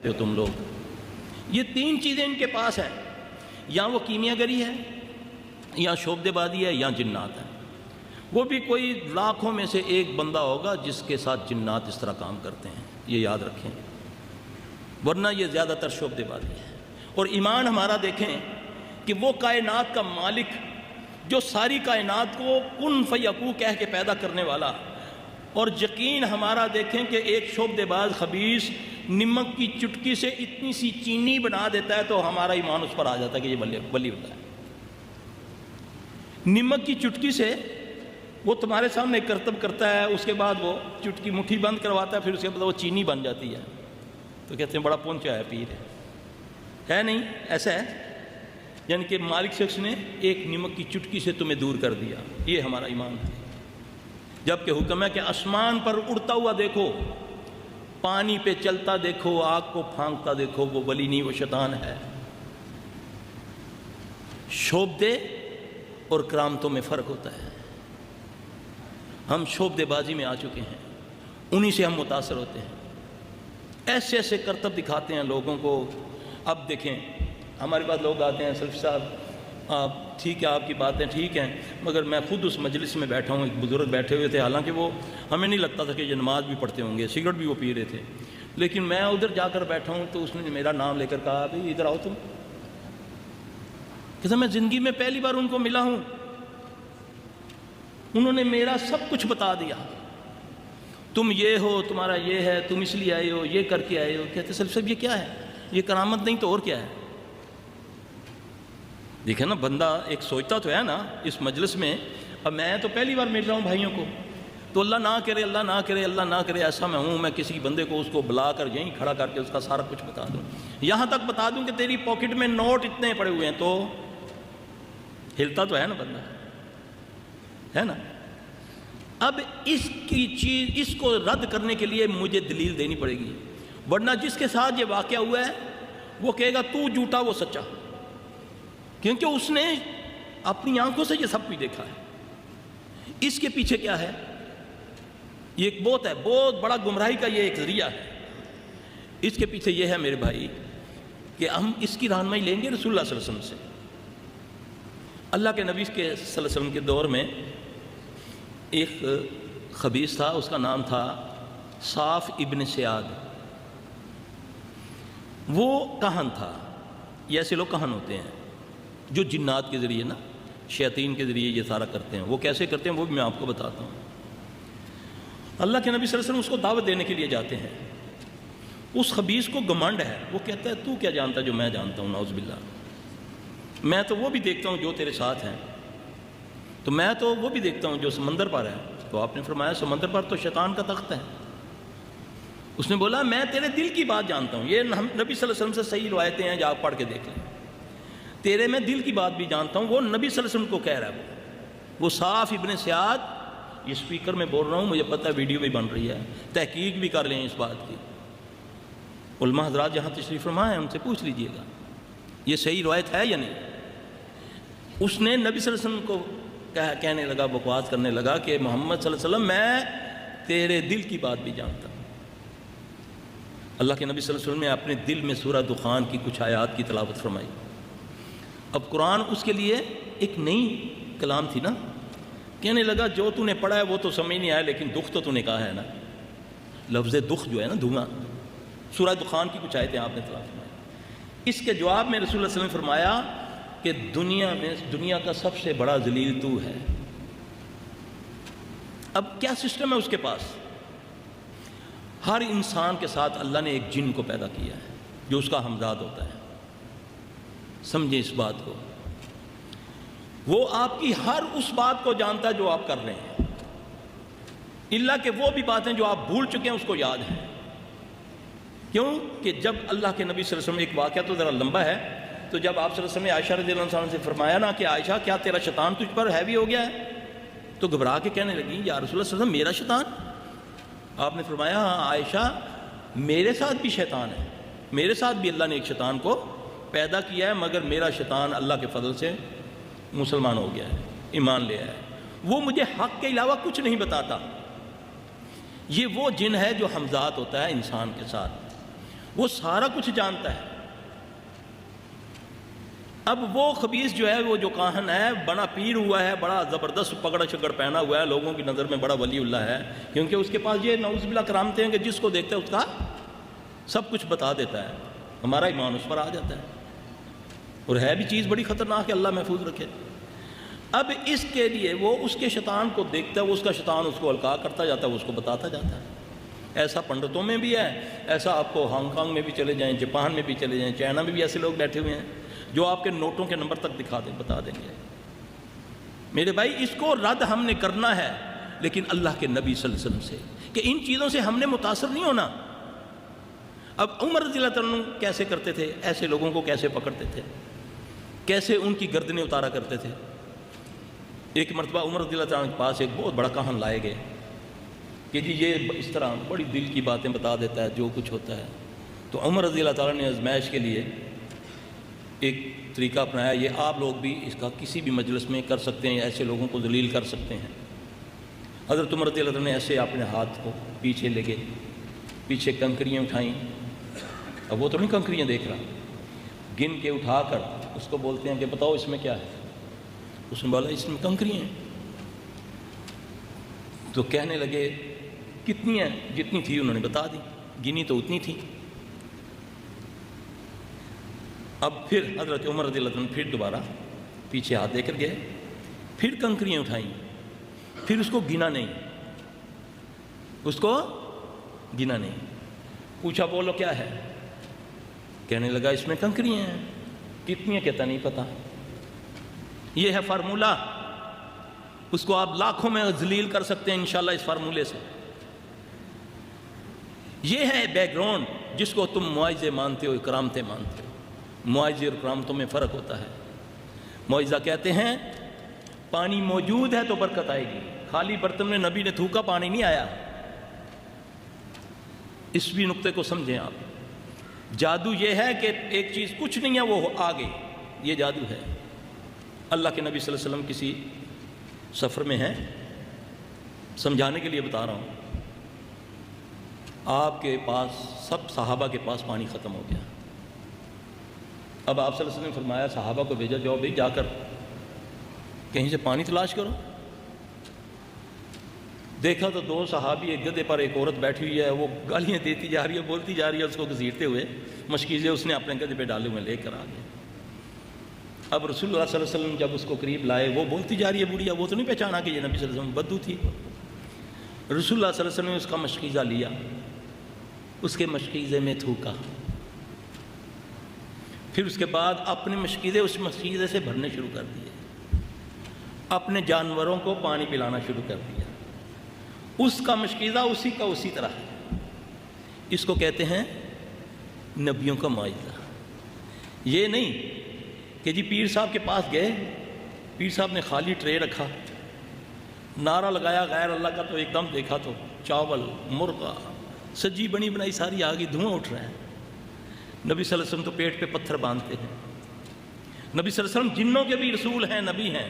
ہو تم لوگ. یہ تین چیزیں ان کے پاس ہیں، یا وہ کیمیا گری ہے، یا شعبدے بازی ہے، یا جنات ہے. وہ بھی کوئی لاکھوں میں سے ایک بندہ ہوگا جس کے ساتھ جنات اس طرح کام کرتے ہیں، یہ یاد رکھیں، ورنہ یہ زیادہ تر شعبدے بازی ہے. اور ایمان ہمارا دیکھیں کہ وہ کائنات کا مالک جو ساری کائنات کو کن فیکون کہہ کے پیدا کرنے والا، اور یقین ہمارا دیکھیں کہ ایک شعبدے باز خبیث نمک کی چٹکی سے اتنی سی چینی بنا دیتا ہے تو ہمارا ایمان اس پر آ جاتا ہے کہ یہ ولی ہوتا ہے. نمک کی چٹکی سے وہ تمہارے سامنے کرتب کرتا ہے، اس کے بعد وہ چٹکی مٹھی بند کرواتا ہے، پھر اس کے بعد وہ چینی بن جاتی ہے، تو کہتے ہیں بڑا پہنچا ہے پیر ہے نہیں؟ ایسا ہے، یعنی کہ مالک شخص نے ایک نمک کی چٹکی سے تمہیں دور کر دیا. یہ ہمارا ایمان ہے. جبکہ حکم ہے کہ آسمان پر اڑتا ہوا دیکھو، پانی پہ چلتا دیکھو، آگ کو پھانکتا دیکھو، وہ ولی نہیں، وہ شیطان ہے. شعبدے اور کرامتوں میں فرق ہوتا ہے. ہم شعبدے بازی میں آ چکے ہیں، انہی سے ہم متاثر ہوتے ہیں، ایسے ایسے کرتب دکھاتے ہیں لوگوں کو. اب دیکھیں ہمارے پاس لوگ آتے ہیں، سلفی صاحب آپ ٹھیک ہے، آپ کی باتیں ٹھیک ہیں، مگر میں خود اس مجلس میں بیٹھا ہوں، ایک بزرگ بیٹھے ہوئے تھے، حالانکہ وہ ہمیں نہیں لگتا تھا کہ یہ نماز بھی پڑھتے ہوں گے، سگریٹ بھی وہ پی رہے تھے، لیکن میں ادھر جا کر بیٹھا ہوں تو اس نے میرا نام لے کر کہا بھائی ادھر آؤ تم. کہ میں زندگی میں پہلی بار ان کو ملا ہوں، انہوں نے میرا سب کچھ بتا دیا، تم یہ ہو، تمہارا یہ ہے، تم اس لیے آئے ہو، یہ کر کے آئے ہو. کہتے سلفی صاحب یہ کیا ہے؟ یہ کرامت نہیں تو اور کیا ہے؟ دیکھیں نا، بندہ ایک سوچتا تو ہے نا اس مجلس میں. اب میں تو پہلی بار مل رہا ہوں بھائیوں کو، تو اللہ نہ کرے، اللہ نہ کرے، اللہ نہ کرے ایسا میں ہوں، میں کسی بندے کو اس کو بلا کر یہیں کھڑا کر کے اس کا سارا کچھ بتا دوں، یہاں تک بتا دوں کہ تیری پاکٹ میں نوٹ اتنے پڑے ہوئے ہیں، تو ہلتا تو ہے نا بندہ، ہے نا. اب اس کی چیز، اس کو رد کرنے کے لیے مجھے دلیل دینی پڑے گی، ورنہ جس کے ساتھ یہ واقعہ ہوا ہے وہ کہے گا تو جھوٹا وہ سچا، کیونکہ اس نے اپنی آنکھوں سے یہ سب کچھ دیکھا ہے. اس کے پیچھے کیا ہے؟ یہ ایک بہت بڑا گمراہی کا یہ ایک ذریعہ ہے. اس کے پیچھے یہ ہے میرے بھائی کہ ہم اس کی رہنمائی لیں گے رسول اللہ صلی اللہ علیہ وسلم سے. اللہ کے نبی کے صلی اللہ علیہ وسلم کے دور میں ایک خبیث تھا، اس کا نام تھا صاف ابن سیاد. وہ کہن تھا. یہ ایسے لوگ کہن ہوتے ہیں جو جنات کے ذریعے نا، شیاطین کے ذریعے یہ سارا کرتے ہیں. وہ کیسے کرتے ہیں وہ بھی میں آپ کو بتاتا ہوں. اللہ کے نبی صلی اللہ علیہ وسلم اس کو دعوت دینے کے لیے جاتے ہیں. اس خبیث کو گھمنڈ ہے، وہ کہتا ہے تو کیا جانتا جو میں جانتا ہوں، نعوذ باللہ. میں تو وہ بھی دیکھتا ہوں جو تیرے ساتھ ہیں، تو میں تو وہ بھی دیکھتا ہوں جو سمندر پر ہے. تو آپ نے فرمایا سمندر پر تو شیطان کا تخت ہے. اس نے بولا میں تیرے دل کی بات جانتا ہوں. یہ نبی صلی اللہ علیہ وسلم سے صحیح روایتیں ہیں، جا پڑھ کے دیکھ لیں. تیرے میں دل کی بات بھی جانتا ہوں. وہ نبی صلی اللہ علیہ وسلم کو کہہ رہا ہے. وہ صاف ابن سیاد، یہ سپیکر میں بول رہا ہوں، مجھے پتہ ہے ویڈیو بھی بن رہی ہے، تحقیق بھی کر لیں اس بات کی. علماء حضرات جہاں تشریف فرما ہے ان سے پوچھ لیجئے گا یہ صحیح روایت ہے یا نہیں. اس نے نبی صلی اللہ علیہ وسلم کو کہنے لگا، بکواس کرنے لگا کہ محمد صلی اللہ علیہ وسلم میں تیرے دل کی بات بھی جانتا ہوں. اللہ کے نبی صلی اللہ علیہ وسلم نے اپنے دل میں سورہ دخان کی کچھ آیات کی تلاوت فرمائی. اب قرآن اس کے لیے ایک نئی کلام تھی نا. کہنے لگا جو تو نے پڑھا ہے وہ تو سمجھ نہیں آیا، لیکن دکھ تو نے کہا ہے نا. لفظ دکھ جو ہے نا، دھواں، سورہ دخان کی کچھ آیتیں آپ نے تلاوت فرمائی. اس کے جواب میں رسول اللہ صلی اللہ علیہ وسلم نے فرمایا کہ دنیا کا سب سے بڑا ذلیل تو ہے. اب کیا سسٹم ہے اس کے پاس؟ ہر انسان کے ساتھ اللہ نے ایک جن کو پیدا کیا ہے جو اس کا ہمزاد ہوتا ہے. سمجھیں اس بات کو. وہ آپ کی ہر اس بات کو جانتا ہے جو آپ کر رہے ہیں، اللہ کہ وہ بھی باتیں جو آپ بھول چکے ہیں اس کو یاد ہیں. کیوں کہ جب اللہ کے نبی صلی اللہ علیہ وسلم، ایک واقعہ تو ذرا لمبا ہے، تو جب آپ صلی اللہ علیہ وسلم نے عائشہ رضی اللہ عنہا سے فرمایا نا کہ عائشہ کیا تیرا شیطان تجھ پر ہیوی ہو گیا ہے، تو گھبرا کے کہنے لگی یا رسول اللہ صلی اللہ علیہ وسلم میرا شیطان؟ آپ نے فرمایا ہاں عائشہ، میرے ساتھ بھی شیطان ہے، میرے ساتھ بھی اللہ نے ایک شیطان کو پیدا کیا ہے، مگر میرا شیطان اللہ کے فضل سے مسلمان ہو گیا ہے، ایمان لے آیا ہے. وہ مجھے حق کے علاوہ کچھ نہیں بتاتا. یہ وہ جن ہے جو ہمزاد ہوتا ہے انسان کے ساتھ. وہ سارا کچھ جانتا ہے۔ اب وہ خبیث جو ہے، وہ جو کاہن ہے، بڑا پیر ہوا ہے، بڑا زبردست پگڑ شگڑ پہنا ہوا ہے، لوگوں کی نظر میں بڑا ولی اللہ ہے، کیونکہ اس کے پاس یہ نعوذ باللہ کرامتیں ہیں کہ جس کو دیکھتا ہے اس کا سب کچھ بتا دیتا ہے، ہمارا ایمان اس پر آ جاتا ہے، اور ہے بھی چیز بڑی خطرناک ہے، اللہ محفوظ رکھے۔ اب اس کے لیے وہ اس کے شیطان کو دیکھتا ہے، وہ اس کا شیطان اس کو القاء کرتا جاتا ہے، وہ اس کو بتاتا جاتا ہے۔ ایسا پنڈتوں میں بھی ہے، ایسا آپ کو ہانگ کانگ میں بھی چلے جائیں، جاپان میں بھی چلے جائیں، چائنا میں بھی ایسے لوگ بیٹھے ہوئے ہیں جو آپ کے نوٹوں کے نمبر تک دکھا دیں، بتا دیں گے۔ میرے بھائی، اس کو رد ہم نے کرنا ہے، لیکن اللہ کے نبی صلی اللہ علیہ وسلم سے، کہ ان چیزوں سے ہم نے متاثر نہیں ہونا۔ اب عمر رضی اللہ عنہ کیسے کرتے تھے، ایسے لوگوں کو کیسے پکڑتے تھے، کیسے ان کی گردنیں اتارا کرتے تھے۔ ایک مرتبہ عمر رضی اللہ عنہ کے پاس ایک بہت بڑا کاہن لائے گئے کہ جی یہ اس طرح بڑی دل کی باتیں بتا دیتا ہے، جو کچھ ہوتا ہے۔ تو عمر رضی اللہ تعالیٰ نے آزمائش کے لیے ایک طریقہ اپنایا، یہ آپ لوگ بھی اس کا کسی بھی مجلس میں کر سکتے ہیں، ایسے لوگوں کو ذلیل کر سکتے ہیں۔ حضرت عمر رضی اللہ تعالیٰ نے ایسے اپنے ہاتھ کو پیچھے لے گئے، پیچھے کنکریاں اٹھائیں۔ اب وہ تو نہیں کنکریاں دیکھ رہا، گن کے اٹھا کر اس کو بولتے ہیں کہ بتاؤ اس میں کیا ہے۔ اس نے بولا اس میں کنکریاں ہیں۔ تو کہنے لگے کتنی ہیں؟ جتنی تھی انہوں نے بتا دی، گنی تو اتنی تھی۔ اب پھر حضرت عمر رضی اللہ عنہ پھر دوبارہ پیچھے ہاتھ دے کر گئے، پھر کنکریاں اٹھائیں، پھر اس کو گنا نہیں، اس کو گنا نہیں۔ پوچھا بولو کیا ہے؟ کہنے لگا اس میں کنکریاں ہیں۔ کتنی ہیں؟ کہتا نہیں پتہ۔ یہ ہے فارمولہ، اس کو آپ لاکھوں میں ذلیل کر سکتے ہیں انشاءاللہ اس فارمولے سے۔ یہ ہے بیک گراؤنڈ جس کو تم معاوضے مانتے ہو، کرامتیں مانتے ہو۔ معاوضے اور کرامتوں میں فرق ہوتا ہے۔ معاوضہ کہتے ہیں پانی موجود ہے تو برکت آئے گی، خالی برتن میں نبی نے تھوکا پانی نہیں آیا۔ اس بھی نقطے کو سمجھیں آپ۔ جادو یہ ہے کہ ایک چیز کچھ نہیں ہے وہ آ گئی، یہ جادو ہے۔ اللہ کے نبی صلی اللہ علیہ وسلم کسی سفر میں ہیں، سمجھانے کے لیے بتا رہا ہوں، آپ کے پاس سب صحابہ کے پاس پانی ختم ہو گیا۔ اب آپ صلی اللہ علیہ وسلم نے فرمایا صحابہ کو بھیجا، جاؤ بھائی جا کر کہیں سے پانی تلاش کرو۔ دیکھا تو دو صحابی، ایک گدھے پر ایک عورت بیٹھی ہوئی ہے، وہ گالیاں دیتی جا رہی ہے، بولتی جا رہی ہے، اس کو گھسیٹتے ہوئے مشکیزیں اس نے اپنے گدھے پہ ڈالے ہوئے لے کر آ گئے۔ اب رسول اللہ صلی اللہ علیہ وسلم جب اس کو قریب لائے، وہ بولتی جا رہی ہے بوڑھیا، وہ تو نہیں پہچانا کہ یہ نبی صلی اللہ علیہ وسلم، بدو تھی۔ رسول اللہ صلی اللہ علیہ وسلم نے اس کا مشکیزہ لیا، اس کے مشکیزے میں تھوکا، پھر اس کے بعد اپنے مشکیزے اس مشکیزے سے بھرنے شروع کر دیے، اپنے جانوروں کو پانی پلانا شروع کر دیا۔ اس کا مشکیزہ اسی کا اسی طرح ہے۔ اس کو کہتے ہیں نبیوں کا معجزہ۔ یہ نہیں کہ جی پیر صاحب کے پاس گئے، پیر صاحب نے خالی ٹرے رکھا، نعرہ لگایا غیر اللہ کا، تو ایک دم دیکھا تو چاول، مرغا، سجی بنی بنائی ساری آ گئی، دھواں اٹھ رہا ہے۔ نبی صلی اللہ علیہ وسلم تو پیٹ پہ پتھر باندھتے ہیں۔ نبی صلی اللہ علیہ وسلم جنوں کے بھی رسول ہیں، نبی ہیں۔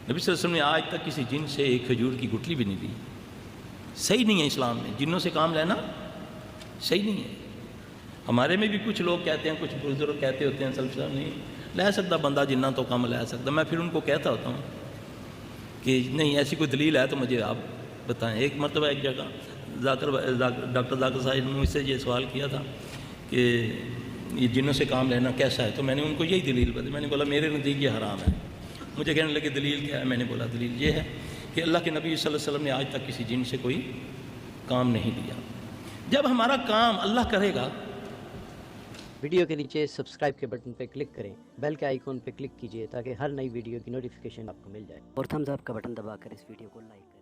نبی صلی اللہ علیہ وسلم نے آج تک کسی جن سے ایک کھجور کی گٹلی بھی نہیں لی۔ صحیح نہیں ہے اسلام میں جنوں سے کام لینا، صحیح نہیں ہے۔ ہمارے میں بھی کچھ لوگ کہتے ہیں، کچھ بزرگ کہتے ہوتے ہیں صلی نہیں لے سکتا بندہ جنہ تو کم لے سکتا۔ میں پھر ان کو کہتا ہوتا ہوں کہ نہیں ایسی کوئی دلیل ہے تو مجھے آپ بتائیں۔ ایک مرتبہ ایک جگہ ڈاکٹر ذاکر صاحب نے مجھ سے یہ سوال کیا تھا کہ یہ جنوں سے کام لینا کیسا ہے، تو میں نے ان کو یہی دلیل بتائی۔ میں نے بولا میرے نزدیک یہ حرام ہے۔ مجھے کہنے لگے دلیل کیا ہے؟ میں نے بولا دلیل یہ ہے کہ اللہ کے نبی صلی اللہ علیہ وسلم نے آج تک کسی جن سے کوئی کام نہیں لیا۔ جب ہمارا کام اللہ کرے گا۔ ویڈیو کے نیچے سبسکرائب کے بٹن پہ کلک کریں، بیل کے آئیکن پہ کلک کیجئے تاکہ ہر نئی ویڈیو کی نوٹیفیکیشن آپ کو مل جائے، اور تھمز اپ کا بٹن دبا کر اس ویڈیو کو لائک کریں۔